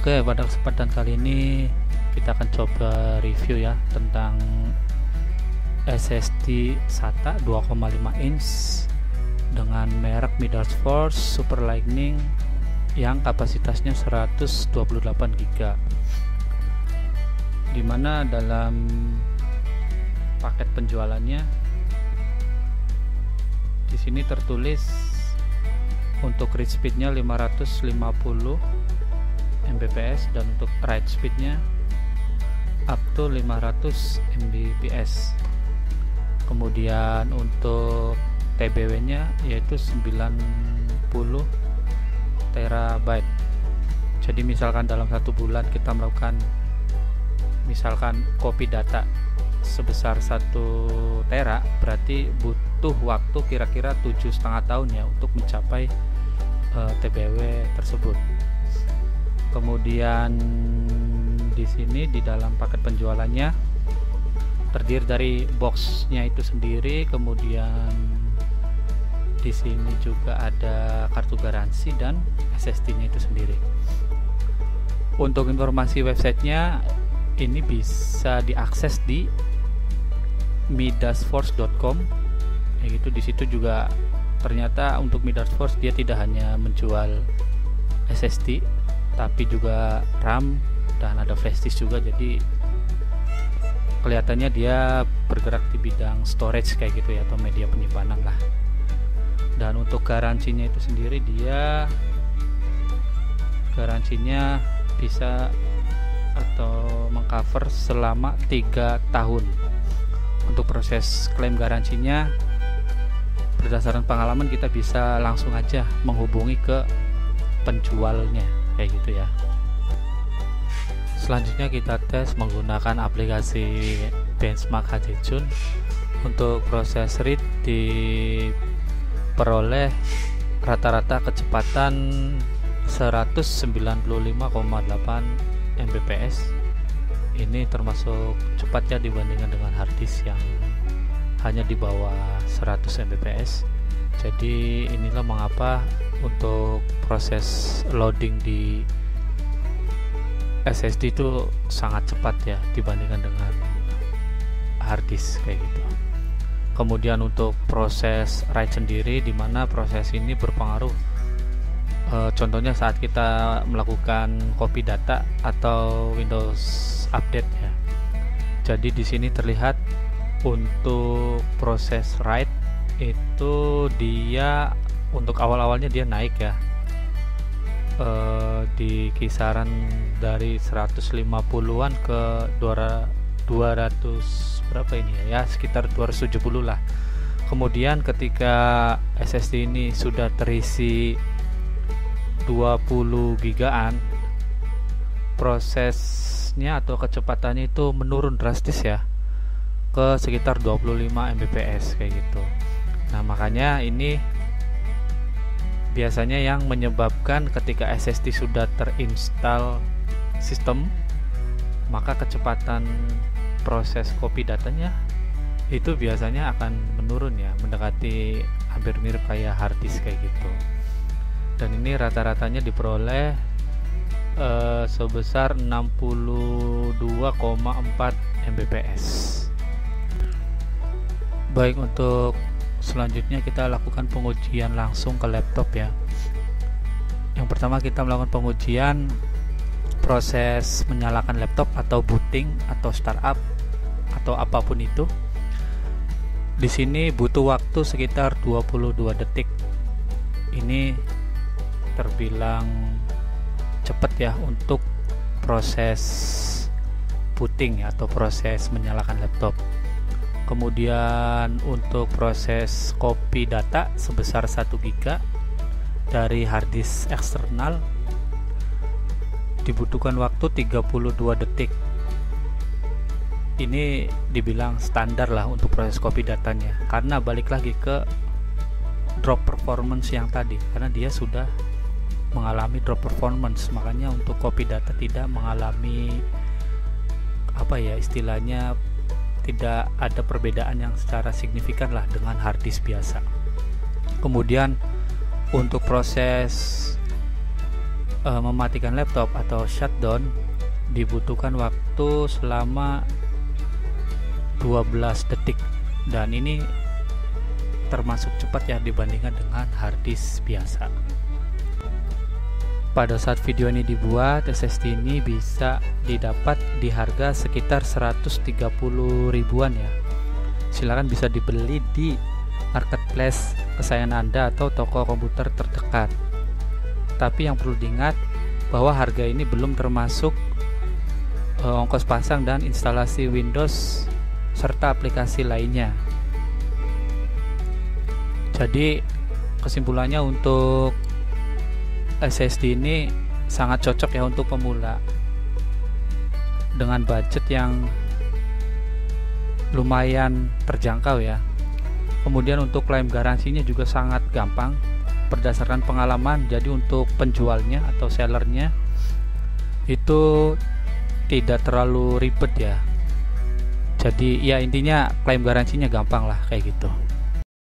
Oke, pada kesempatan kali ini kita akan coba review ya tentang SSD SATA 2,5 inch dengan merek Midas Force Super Lightning yang kapasitasnya 128 GB, dimana dalam paket penjualannya di sini tertulis untuk read speednya 550 Mbps dan untuk write speednya up to 500 Mbps. Kemudian untuk TBW nya yaitu 90 terabyte. Jadi misalkan dalam satu bulan kita melakukan misalkan copy data sebesar 1 tera, berarti butuh waktu kira-kira 7,5 tahun ya untuk mencapai TBW tersebut. Kemudian di sini di dalam paket penjualannya terdiri dari boxnya itu sendiri, kemudian di sini juga ada kartu garansi dan SSD-nya itu sendiri. Untuk informasi websitenya ini bisa diakses di midasforce.com. Gitu, di situ juga ternyata untuk Midas Force dia tidak hanya menjual SSD tapi juga RAM dan ada flash disk juga, jadi kelihatannya dia bergerak di bidang storage kayak gitu ya, atau media penyimpanan lah. Dan untuk garansinya itu sendiri dia garansinya bisa atau mengcover selama 3 tahun. Untuk proses klaim garansinya berdasarkan pengalaman kita bisa langsung aja menghubungi ke penjualnya kayak gitu ya. Selanjutnya kita tes menggunakan aplikasi Benchmark HDJun. Untuk proses read diperoleh rata-rata kecepatan 195,8 Mbps. Ini termasuk cepat ya dibandingkan dengan harddisk yang hanya di bawah 100 Mbps. Jadi inilah mengapa untuk proses loading di SSD itu sangat cepat ya dibandingkan dengan harddisk kayak gitu. Kemudian untuk proses write sendiri, dimana proses ini berpengaruh contohnya saat kita melakukan copy data atau Windows update ya. Jadi di sini terlihat untuk proses write itu dia untuk awal-awalnya dia naik ya, di kisaran dari 150-an ke 200 berapa ini ya, sekitar 270 lah. Kemudian ketika SSD ini sudah terisi 20 gigaan, prosesnya atau kecepatannya itu menurun drastis ya ke sekitar 25 Mbps kayak gitu. Nah makanya ini biasanya yang menyebabkan ketika SSD sudah terinstall sistem, maka kecepatan proses copy datanya itu biasanya akan menurun ya, mendekati hampir mirip kayak harddisk kayak gitu. Dan ini rata-ratanya diperoleh sebesar 62,4 Mbps. Baik, untuk selanjutnya kita lakukan pengujian langsung ke laptop ya. Yang pertama kita melakukan pengujian proses menyalakan laptop atau booting atau startup atau apapun itu. Di sini butuh waktu sekitar 22 detik. Ini terbilang cepat ya untuk proses booting atau proses menyalakan laptop. Kemudian untuk proses copy data sebesar 1 GB dari harddisk eksternal dibutuhkan waktu 32 detik. Ini dibilang standar lah untuk proses copy datanya, karena balik lagi ke drop performance yang tadi, karena dia sudah mengalami drop performance, makanya untuk copy data tidak mengalami apa ya istilahnya, tidak ada perbedaan yang secara signifikan lah dengan harddisk biasa. Kemudian untuk proses mematikan laptop atau shutdown dibutuhkan waktu selama 12 detik, dan ini termasuk cepat ya dibandingkan dengan harddisk biasa. Pada saat video ini dibuat, SSD ini bisa didapat di harga sekitar 130 ribuan ya. Silakan bisa dibeli di marketplace kesayangan Anda atau toko komputer terdekat. Tapi yang perlu diingat bahwa harga ini belum termasuk ongkos pasang dan instalasi Windows serta aplikasi lainnya. Jadi kesimpulannya, untuk SSD ini sangat cocok ya untuk pemula dengan budget yang lumayan terjangkau ya. Kemudian untuk klaim garansinya juga sangat gampang berdasarkan pengalaman. Jadi untuk penjualnya atau sellernya itu tidak terlalu ribet ya. Jadi ya intinya klaim garansinya gampang lah kayak gitu.